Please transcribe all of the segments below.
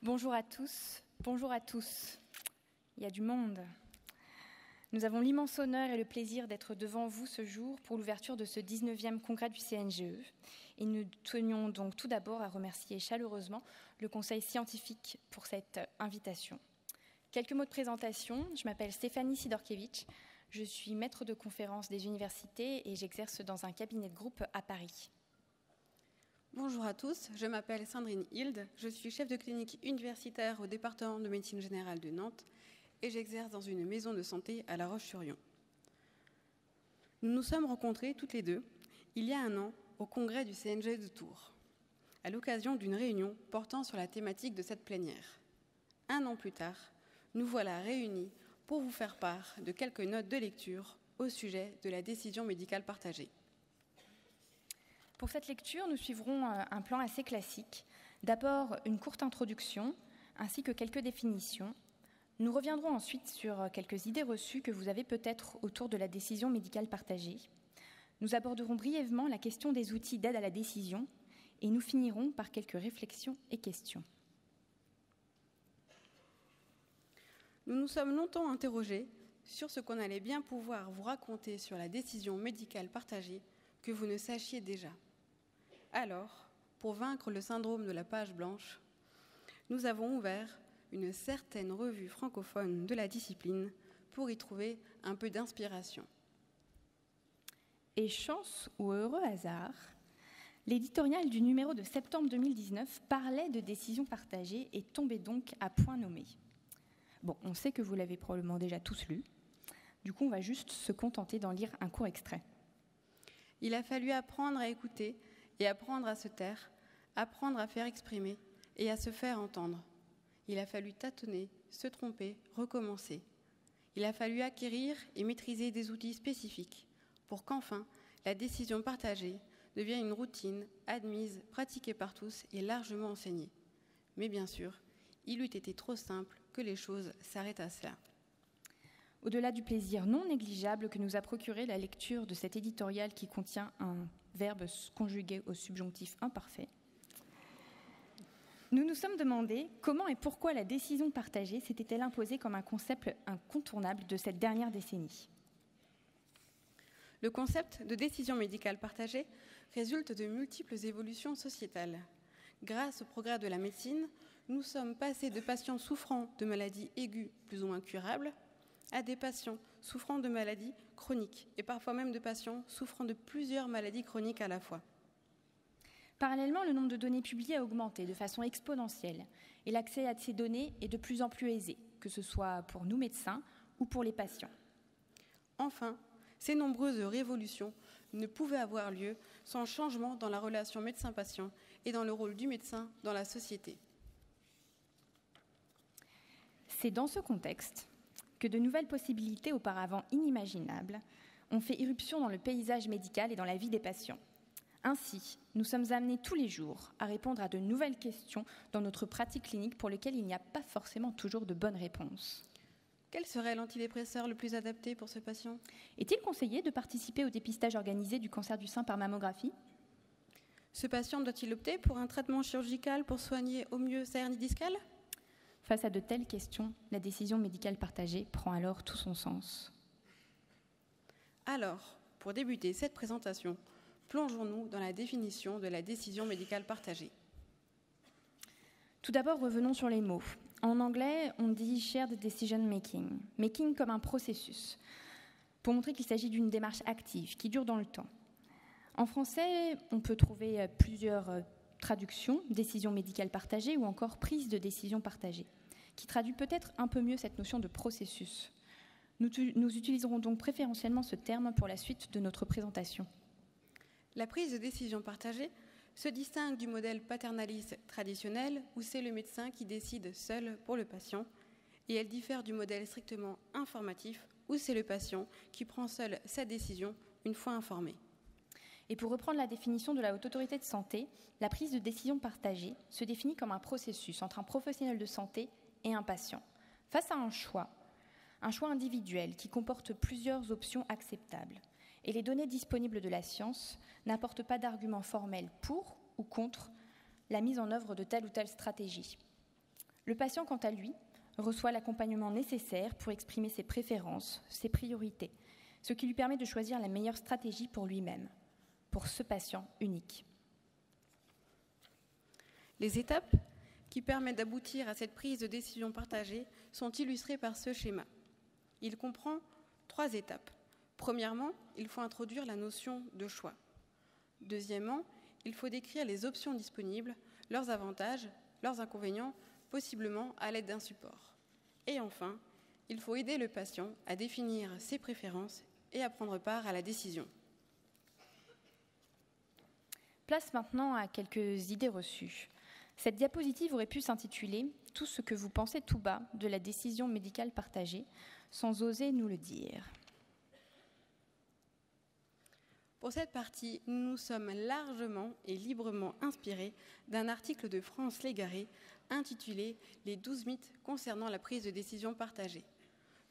Bonjour à tous, bonjour à tous. Il y a du monde. Nous avons l'immense honneur et le plaisir d'être devant vous ce jour pour l'ouverture de ce 19e congrès du CNGE. Et nous tenions donc tout d'abord à remercier chaleureusement le Conseil scientifique pour cette invitation. Quelques mots de présentation. Je m'appelle Stéphanie Sidorkiewicz. Je suis maître de conférence des universités et j'exerce dans un cabinet de groupe à Paris. Bonjour à tous, je m'appelle Sandrine Hilde, je suis chef de clinique universitaire au département de médecine générale de Nantes et j'exerce dans une maison de santé à La Roche-sur-Yon. Nous nous sommes rencontrés toutes les deux il y a un an au congrès du CNGE de Tours, à l'occasion d'une réunion portant sur la thématique de cette plénière. Un an plus tard, nous voilà réunis pour vous faire part de quelques notes de lecture au sujet de la décision médicale partagée. Pour cette lecture, nous suivrons un plan assez classique. D'abord, une courte introduction, ainsi que quelques définitions. Nous reviendrons ensuite sur quelques idées reçues que vous avez peut-être autour de la décision médicale partagée. Nous aborderons brièvement la question des outils d'aide à la décision et nous finirons par quelques réflexions et questions. Nous nous sommes longtemps interrogés sur ce qu'on allait bien pouvoir vous raconter sur la décision médicale partagée que vous ne sachiez déjà. Alors, pour vaincre le syndrome de la page blanche, nous avons ouvert une certaine revue francophone de la discipline pour y trouver un peu d'inspiration. Et chance ou heureux hasard, l'éditorial du numéro de septembre 2019 parlait de décision partagée et tombait donc à point nommé. Bon, on sait que vous l'avez probablement déjà tous lu. Du coup, on va juste se contenter d'en lire un court extrait. Il a fallu apprendre à écouter et apprendre à se taire, apprendre à faire exprimer et à se faire entendre. Il a fallu tâtonner, se tromper, recommencer. Il a fallu acquérir et maîtriser des outils spécifiques pour qu'enfin la décision partagée devienne une routine admise, pratiquée par tous et largement enseignée. Mais bien sûr, il eût été trop simple que les choses s'arrêtent à cela. Au-delà du plaisir non négligeable que nous a procuré la lecture de cet éditorial qui contient un verbe conjugué au subjonctif imparfait, nous nous sommes demandé comment et pourquoi la décision partagée s'était-elle imposée comme un concept incontournable de cette dernière décennie. Le concept de décision médicale partagée résulte de multiples évolutions sociétales. Grâce au progrès de la médecine, nous sommes passés de patients souffrant de maladies aiguës plus ou moins curables à des patients souffrant de maladies chroniques et parfois même de patients souffrant de plusieurs maladies chroniques à la fois. Parallèlement, le nombre de données publiées a augmenté de façon exponentielle et l'accès à ces données est de plus en plus aisé, que ce soit pour nous médecins ou pour les patients. Enfin, ces nombreuses révolutions ne pouvaient avoir lieu sans changement dans la relation médecin-patient et dans le rôle du médecin dans la société. C'est dans ce contexte que de nouvelles possibilités auparavant inimaginables ont fait irruption dans le paysage médical et dans la vie des patients. Ainsi, nous sommes amenés tous les jours à répondre à de nouvelles questions dans notre pratique clinique pour lesquelles il n'y a pas forcément toujours de bonnes réponses. Quel serait l'antidépresseur le plus adapté pour ce patient ? Est-il conseillé de participer au dépistage organisé du cancer du sein par mammographie ? Ce patient doit-il opter pour un traitement chirurgical pour soigner au mieux sa hernie discale ? Face à de telles questions, la décision médicale partagée prend alors tout son sens. Alors, pour débuter cette présentation, plongeons-nous dans la définition de la décision médicale partagée. Tout d'abord, revenons sur les mots. En anglais, on dit « shared decision making », making comme un processus, pour montrer qu'il s'agit d'une démarche active qui dure dans le temps. En français, on peut trouver plusieurs traductions, décision médicale partagée ou encore prise de décision partagée, qui traduit peut-être un peu mieux cette notion de processus. Nous utiliserons donc préférentiellement ce terme pour la suite de notre présentation. La prise de décision partagée se distingue du modèle paternaliste traditionnel où c'est le médecin qui décide seul pour le patient et elle diffère du modèle strictement informatif où c'est le patient qui prend seul sa décision une fois informé. Et pour reprendre la définition de la Haute Autorité de Santé, la prise de décision partagée se définit comme un processus entre un professionnel de santé et un patient, face à un choix individuel qui comporte plusieurs options acceptables. Et les données disponibles de la science n'apportent pas d'arguments formels pour ou contre la mise en œuvre de telle ou telle stratégie. Le patient, quant à lui, reçoit l'accompagnement nécessaire pour exprimer ses préférences, ses priorités, ce qui lui permet de choisir la meilleure stratégie pour lui-même, pour ce patient unique. Les étapes qui permettent d'aboutir à cette prise de décision partagée sont illustrées par ce schéma. Il comprend 3 étapes. Premièrement, il faut introduire la notion de choix. Deuxièmement, il faut décrire les options disponibles, leurs avantages, leurs inconvénients, possiblement à l'aide d'un support. Et enfin, il faut aider le patient à définir ses préférences et à prendre part à la décision. Place maintenant à quelques idées reçues. Cette diapositive aurait pu s'intituler « Tout ce que vous pensez tout bas de la décision médicale partagée, sans oser nous le dire ». Pour cette partie, nous nous sommes largement et librement inspirés d'un article de France Légaré intitulé « Les 12 mythes concernant la prise de décision partagée ».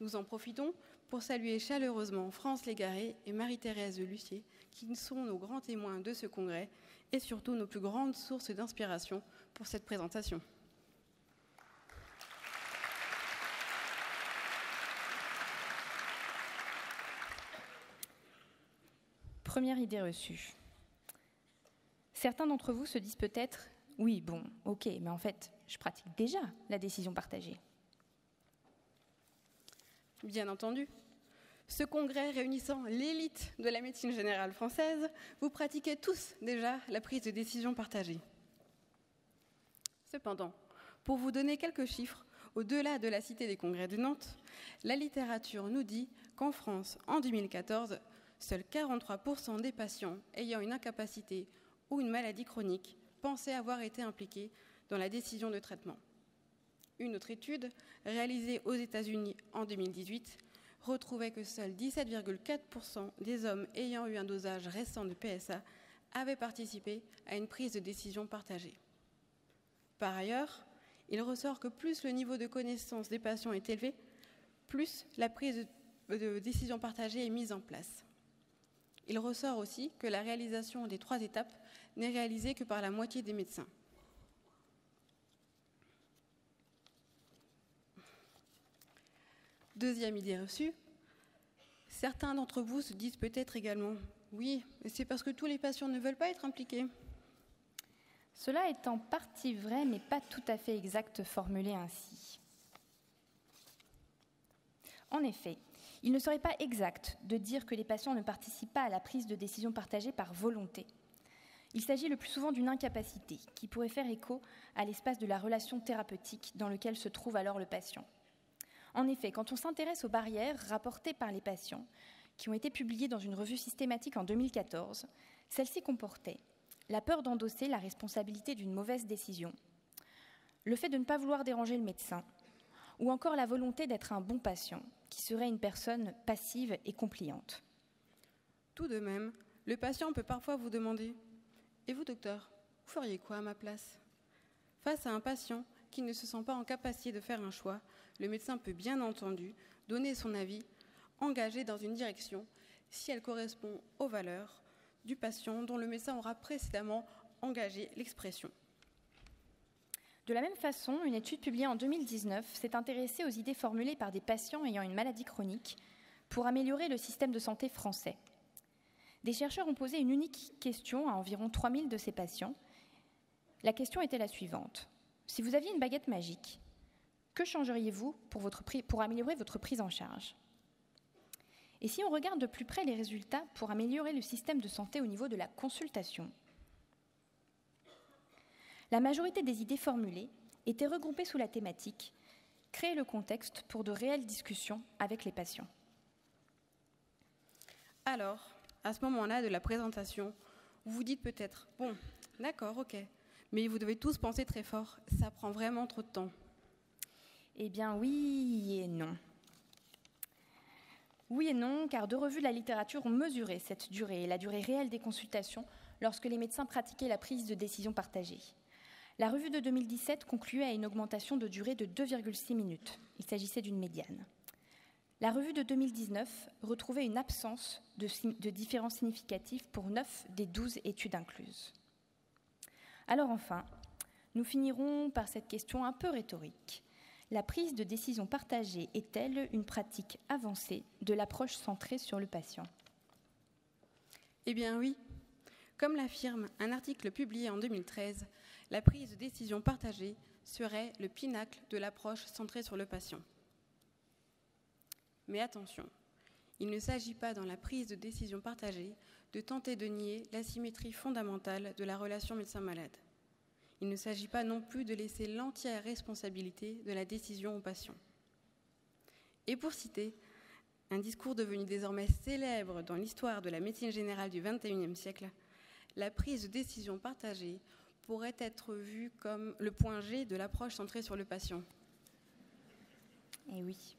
Nous en profitons pour saluer chaleureusement France Légaré et Marie-Thérèse Lucier, qui sont nos grands témoins de ce congrès et surtout nos plus grandes sources d'inspiration pour cette présentation. Première idée reçue. Certains d'entre vous se disent peut-être « Oui, bon, ok, mais en fait, je pratique déjà la décision partagée. » Bien entendu. Ce congrès réunissant l'élite de la médecine générale française, vous pratiquez tous déjà la prise de décision partagée. Cependant, pour vous donner quelques chiffres, au-delà de la Cité des congrès de Nantes, la littérature nous dit qu'en France, en 2014, seuls 43% des patients ayant une incapacité ou une maladie chronique pensaient avoir été impliqués dans la décision de traitement. Une autre étude, réalisée aux États-Unis en 2018, retrouvait que seuls 17,4% des hommes ayant eu un dosage récent de PSA avaient participé à une prise de décision partagée. Par ailleurs, il ressort que plus le niveau de connaissance des patients est élevé, plus la prise de décision partagée est mise en place. Il ressort aussi que la réalisation des 3 étapes n'est réalisée que par la moitié des médecins. Deuxième idée reçue, certains d'entre vous se disent peut-être également « Oui, mais c'est parce que tous les patients ne veulent pas être impliqués ». Cela est en partie vrai, mais pas tout à fait exact formulé ainsi. En effet, il ne serait pas exact de dire que les patients ne participent pas à la prise de décision partagée par volonté. Il s'agit le plus souvent d'une incapacité qui pourrait faire écho à l'espace de la relation thérapeutique dans lequel se trouve alors le patient. En effet, quand on s'intéresse aux barrières rapportées par les patients, qui ont été publiées dans une revue systématique en 2014, celles-ci comportaient la peur d'endosser la responsabilité d'une mauvaise décision, le fait de ne pas vouloir déranger le médecin, ou encore la volonté d'être un bon patient, qui serait une personne passive et compliante. Tout de même, le patient peut parfois vous demander « Et vous, docteur, vous feriez quoi à ma place ?» Face à un patient qui ne se sent pas en capacité de faire un choix, le médecin peut bien entendu donner son avis, engagé dans une direction, si elle correspond aux valeurs du patient dont le médecin aura précédemment engagé l'expression. De la même façon, une étude publiée en 2019 s'est intéressée aux idées formulées par des patients ayant une maladie chronique pour améliorer le système de santé français. Des chercheurs ont posé une unique question à environ 3000 de ces patients. La question était la suivante. Si vous aviez une baguette magique, que changeriez-vous pour améliorer votre prise en charge ? Et si on regarde de plus près les résultats pour améliorer le système de santé au niveau de la consultation, la majorité des idées formulées étaient regroupées sous la thématique « Créer le contexte pour de réelles discussions avec les patients ». Alors, à ce moment-là de la présentation, vous vous dites peut-être « Bon, d'accord, ok, mais vous devez tous penser très fort, ça prend vraiment trop de temps ». Eh bien oui et non. Oui et non, car 2 revues de la littérature ont mesuré cette durée et la durée réelle des consultations lorsque les médecins pratiquaient la prise de décision partagée. La revue de 2017 concluait à une augmentation de durée de 2,6 minutes. Il s'agissait d'une médiane. La revue de 2019 retrouvait une absence de différence significative pour 9 des 12 études incluses. Alors enfin, Nous finirons par cette question un peu rhétorique. La prise de décision partagée est-elle une pratique avancée de l'approche centrée sur le patient ? Eh bien oui. Comme l'affirme un article publié en 2013, la prise de décision partagée serait le pinacle de l'approche centrée sur le patient. Mais attention, il ne s'agit pas dans la prise de décision partagée de tenter de nier l'asymétrie fondamentale de la relation médecin-malade. Il ne s'agit pas non plus de laisser l'entière responsabilité de la décision au patient. Et pour citer un discours devenu désormais célèbre dans l'histoire de la médecine générale du XXIe siècle, la prise de décision partagée pourrait être vue comme le point G de l'approche centrée sur le patient. Eh oui.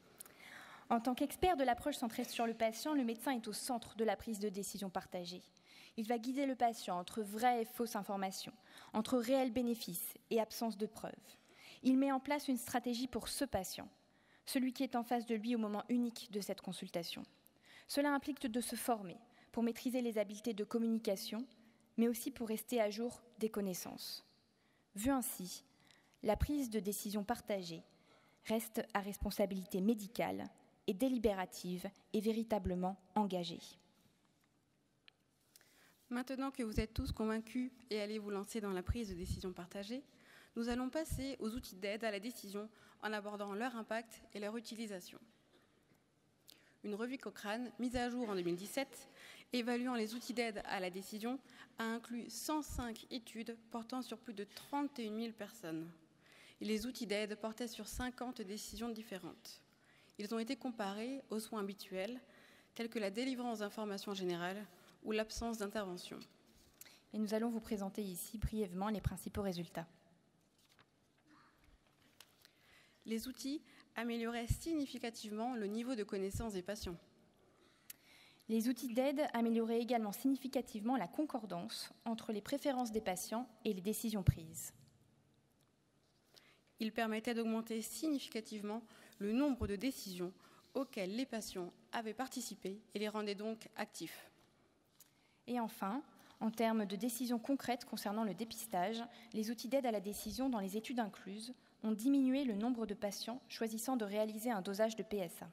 En tant qu'expert de l'approche centrée sur le patient, le médecin est au centre de la prise de décision partagée. Il va guider le patient entre vraies et fausses informations, entre réels bénéfices et absence de preuves. Il met en place une stratégie pour ce patient, celui qui est en face de lui au moment unique de cette consultation. Cela implique de se former pour maîtriser les habiletés de communication, mais aussi pour rester à jour des connaissances. Vu ainsi, la prise de décision partagée reste à responsabilité médicale et délibérative et véritablement engagée. Maintenant que vous êtes tous convaincus et allez vous lancer dans la prise de décision partagée, nous allons passer aux outils d'aide à la décision en abordant leur impact et leur utilisation. Une revue Cochrane, mise à jour en 2017, évaluant les outils d'aide à la décision, a inclus 105 études portant sur plus de 31 000 personnes. Et les outils d'aide portaient sur 50 décisions différentes. Ils ont été comparés aux soins habituels, tels que la délivrance d'informations générales ou l'absence d'intervention. Et nous allons vous présenter ici brièvement les principaux résultats. Les outils amélioraient significativement le niveau de connaissance des patients. Les outils d'aide amélioraient également significativement la concordance entre les préférences des patients et les décisions prises. Ils permettaient d'augmenter significativement le nombre de décisions auxquelles les patients avaient participé et les rendaient donc actifs. Et enfin, en termes de décisions concrètes concernant le dépistage, les outils d'aide à la décision dans les études incluses ont diminué le nombre de patients choisissant de réaliser un dosage de PSA.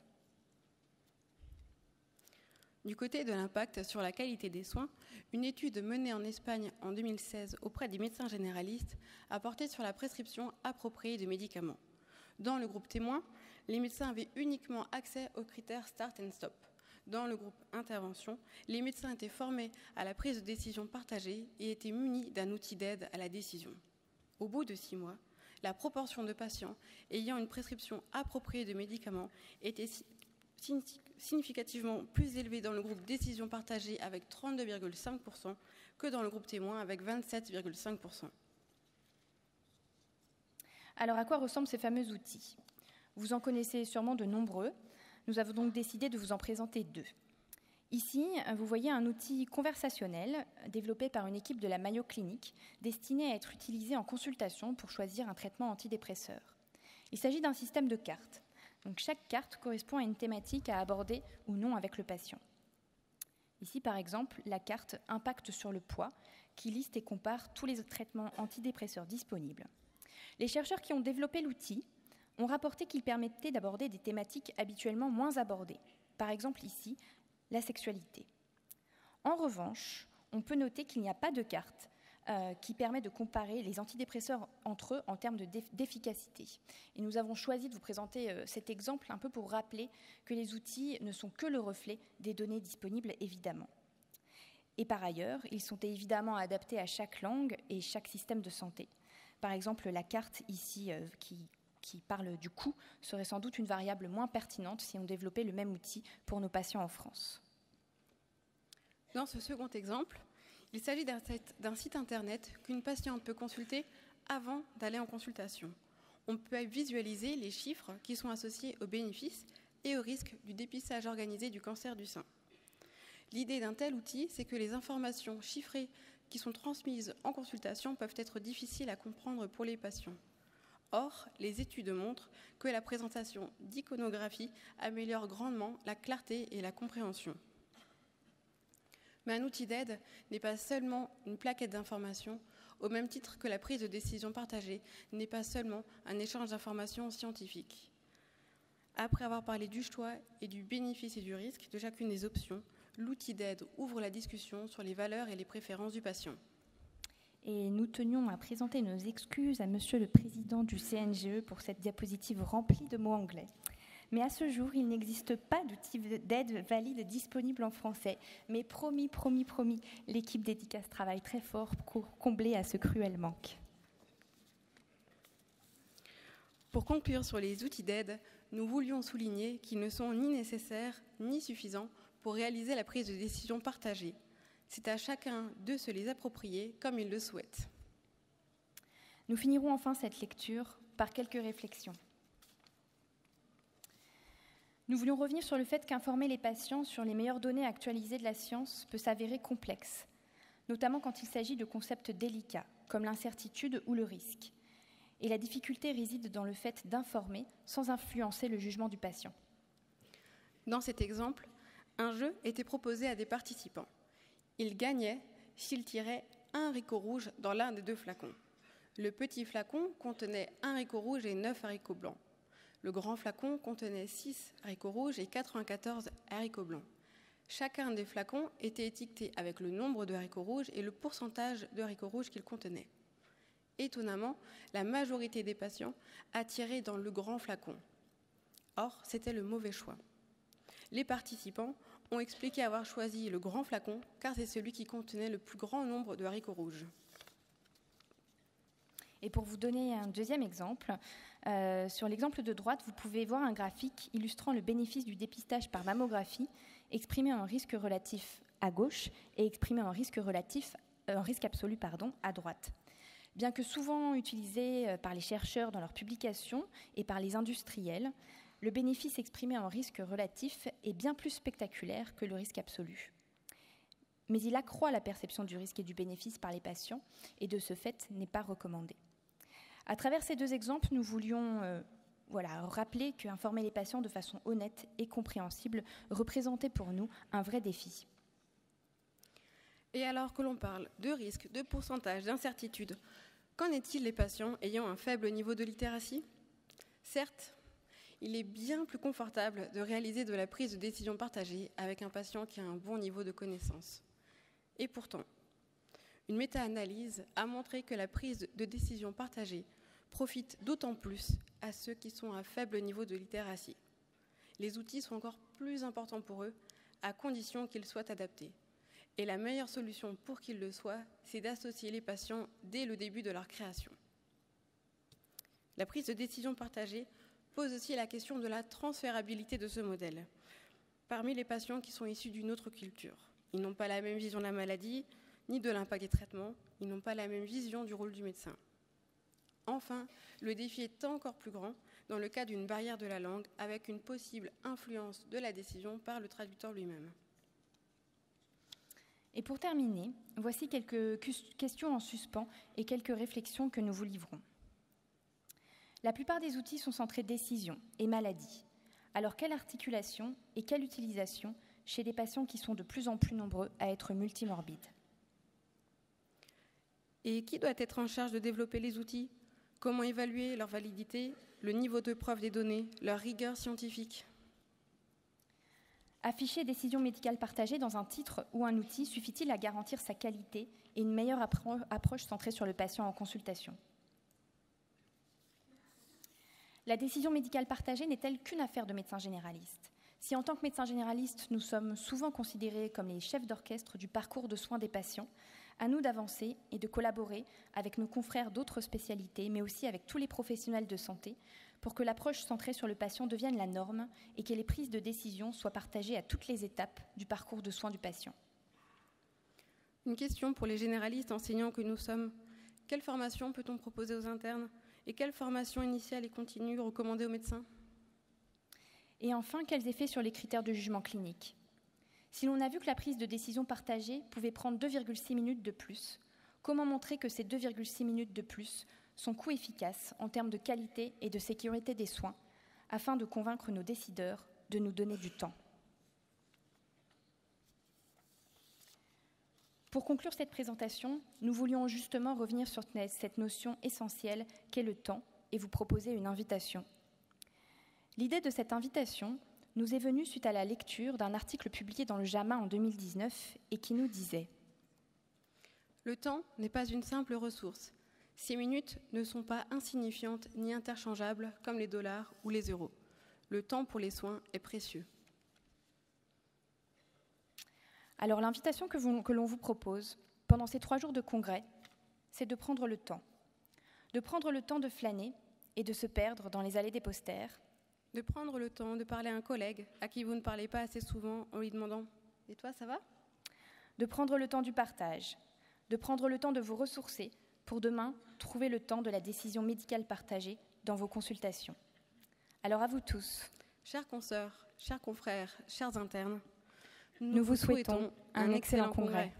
Du côté de l'impact sur la qualité des soins, une étude menée en Espagne en 2016 auprès des médecins généralistes a porté sur la prescription appropriée de médicaments. Dans le groupe témoin, les médecins avaient uniquement accès aux critères Start and Stop. Dans le groupe intervention, les médecins étaient formés à la prise de décision partagée et étaient munis d'un outil d'aide à la décision. Au bout de 6 mois, la proportion de patients ayant une prescription appropriée de médicaments était significativement plus élevée dans le groupe décision partagée avec 32,5% que dans le groupe témoin avec 27,5%. Alors à quoi ressemblent ces fameux outils ? Vous en connaissez sûrement de nombreux. Nous avons donc décidé de vous en présenter 2. Ici, vous voyez un outil conversationnel développé par une équipe de la Mayo Clinic destiné à être utilisé en consultation pour choisir un traitement antidépresseur. Il s'agit d'un système de cartes. Donc, chaque carte correspond à une thématique à aborder ou non avec le patient. Ici, par exemple, la carte « Impact sur le poids » qui liste et compare tous les traitements antidépresseurs disponibles. Les chercheurs qui ont développé l'outil ont rapporté qu'il permettait d'aborder des thématiques habituellement moins abordées. Par exemple, ici, la sexualité. En revanche, on peut noter qu'il n'y a pas de carte qui permet de comparer les antidépresseurs entre eux en termes d'efficacité. Et nous avons choisi de vous présenter cet exemple un peu pour rappeler que les outils ne sont que le reflet des données disponibles, évidemment. Et par ailleurs, ils sont évidemment adaptés à chaque langue et chaque système de santé. Par exemple, la carte ici qui parle du coût serait sans doute une variable moins pertinente si on développait le même outil pour nos patients en France. Dans ce second exemple, il s'agit d'un site internet qu'une patiente peut consulter avant d'aller en consultation. On peut visualiser les chiffres qui sont associés aux bénéfices et aux risques du dépistage organisé du cancer du sein. L'idée d'un tel outil, c'est que les informations chiffrées qui sont transmises en consultation peuvent être difficiles à comprendre pour les patients. Or, les études montrent que la présentation d'iconographie améliore grandement la clarté et la compréhension. Mais un outil d'aide n'est pas seulement une plaquette d'informations au même titre que la prise de décision partagée n'est pas seulement un échange d'informations scientifiques. Après avoir parlé du choix et du bénéfice et du risque de chacune des options, l'outil d'aide ouvre la discussion sur les valeurs et les préférences du patient. Et nous tenions à présenter nos excuses à Monsieur le Président du CNGE pour cette diapositive remplie de mots anglais. Mais à ce jour, il n'existe pas d'outil d'aide valide disponible en français. Mais promis, l'équipe d'Edicas travaille très fort pour combler à ce cruel manque. Pour conclure sur les outils d'aide, nous voulions souligner qu'ils ne sont ni nécessaires ni suffisants pour réaliser la prise de décision partagée. C'est à chacun de se les approprier comme il le souhaite. Nous finirons enfin cette lecture par quelques réflexions. Nous voulions revenir sur le fait qu'informer les patients sur les meilleures données actualisées de la science peut s'avérer complexe, notamment quand il s'agit de concepts délicats, comme l'incertitude ou le risque. Et la difficulté réside dans le fait d'informer sans influencer le jugement du patient. Dans cet exemple, un jeu était proposé à des participants. Ils gagnaient s'ils tiraient un haricot rouge dans l'un des 2 flacons. Le petit flacon contenait 1 haricot rouge et 9 haricots blancs. Le grand flacon contenait 6 haricots rouges et 94 haricots blancs. Chacun des flacons était étiqueté avec le nombre de haricots rouges et le pourcentage de haricots rouges qu'il contenait. Étonnamment, la majorité des patients a tiré dans le grand flacon. Or, c'était le mauvais choix. Les participants ont expliqué avoir choisi le grand flacon car c'est celui qui contenait le plus grand nombre de haricots rouges. Et pour vous donner un deuxième exemple, sur l'exemple de droite, vous pouvez voir un graphique illustrant le bénéfice du dépistage par mammographie, exprimé en risque relatif à gauche et exprimé en risque absolu à droite. Bien que souvent utilisé par les chercheurs dans leurs publications et par les industriels, le bénéfice exprimé en risque relatif est bien plus spectaculaire que le risque absolu. Mais il accroît la perception du risque et du bénéfice par les patients et de ce fait n'est pas recommandé. À travers ces 2 exemples, nous voulions rappeler qu'informer les patients de façon honnête et compréhensible représentait pour nous un vrai défi. Et alors que l'on parle de risque, de pourcentage, d'incertitude, qu'en est-il des patients ayant un faible niveau de littératie ? Certes, il est bien plus confortable de réaliser de la prise de décision partagée avec un patient qui a un bon niveau de connaissance. Et pourtant, une méta-analyse a montré que la prise de décision partagée profite d'autant plus à ceux qui sont à faible niveau de littératie. Les outils sont encore plus importants pour eux, à condition qu'ils soient adaptés. Et la meilleure solution pour qu'ils le soient, c'est d'associer les patients dès le début de leur création. La prise de décision partagée pose aussi la question de la transférabilité de ce modèle. Parmi les patients qui sont issus d'une autre culture, ils n'ont pas la même vision de la maladie, ni de l'impact des traitements, ils n'ont pas la même vision du rôle du médecin. Enfin, le défi est encore plus grand dans le cas d'une barrière de la langue, avec une possible influence de la décision par le traducteur lui-même. Et pour terminer, voici quelques questions en suspens et quelques réflexions que nous vous livrons. La plupart des outils sont centrés décision et maladie. Alors quelle articulation et quelle utilisation chez des patients qui sont de plus en plus nombreux à être multimorbides ? Et qui doit être en charge de développer les outils ? Comment évaluer leur validité, le niveau de preuve des données, leur rigueur scientifique ? Afficher décision médicale partagée dans un titre ou un outil suffit-il à garantir sa qualité et une meilleure approche centrée sur le patient en consultation ? La décision médicale partagée n'est-elle qu'une affaire de médecins généralistes ? Si en tant que médecins généralistes, nous sommes souvent considérés comme les chefs d'orchestre du parcours de soins des patients, à nous d'avancer et de collaborer avec nos confrères d'autres spécialités, mais aussi avec tous les professionnels de santé, pour que l'approche centrée sur le patient devienne la norme et que les prises de décision soient partagées à toutes les étapes du parcours de soins du patient. Une question pour les généralistes enseignants que nous sommes. Quelle formation peut-on proposer aux internes ? Et quelle formation initiale et continue recommandée aux médecins ? Et enfin, quels effets sur les critères de jugement clinique ? Si l'on a vu que la prise de décision partagée pouvait prendre 2,6 minutes de plus, comment montrer que ces 2,6 minutes de plus sont coûts-efficaces en termes de qualité et de sécurité des soins, afin de convaincre nos décideurs de nous donner du temps ? Pour conclure cette présentation, nous voulions justement revenir sur cette notion essentielle qu'est le temps et vous proposer une invitation. L'idée de cette invitation nous est venue suite à la lecture d'un article publié dans le JAMA en 2019 et qui nous disait « Le temps n'est pas une simple ressource. 6 minutes ne sont pas insignifiantes ni interchangeables comme les dollars ou les euros. Le temps pour les soins est précieux. » Alors l'invitation que l'on vous propose pendant ces 3 jours de congrès, c'est de prendre le temps. De prendre le temps de flâner et de se perdre dans les allées des posters. De prendre le temps de parler à un collègue à qui vous ne parlez pas assez souvent en lui demandant « Et toi, ça va ?» De prendre le temps du partage. De prendre le temps de vous ressourcer pour demain trouver le temps de la décision médicale partagée dans vos consultations. Alors à vous tous. Chers consoeurs, chers confrères, chers internes, nous vous souhaitons un excellent congrès.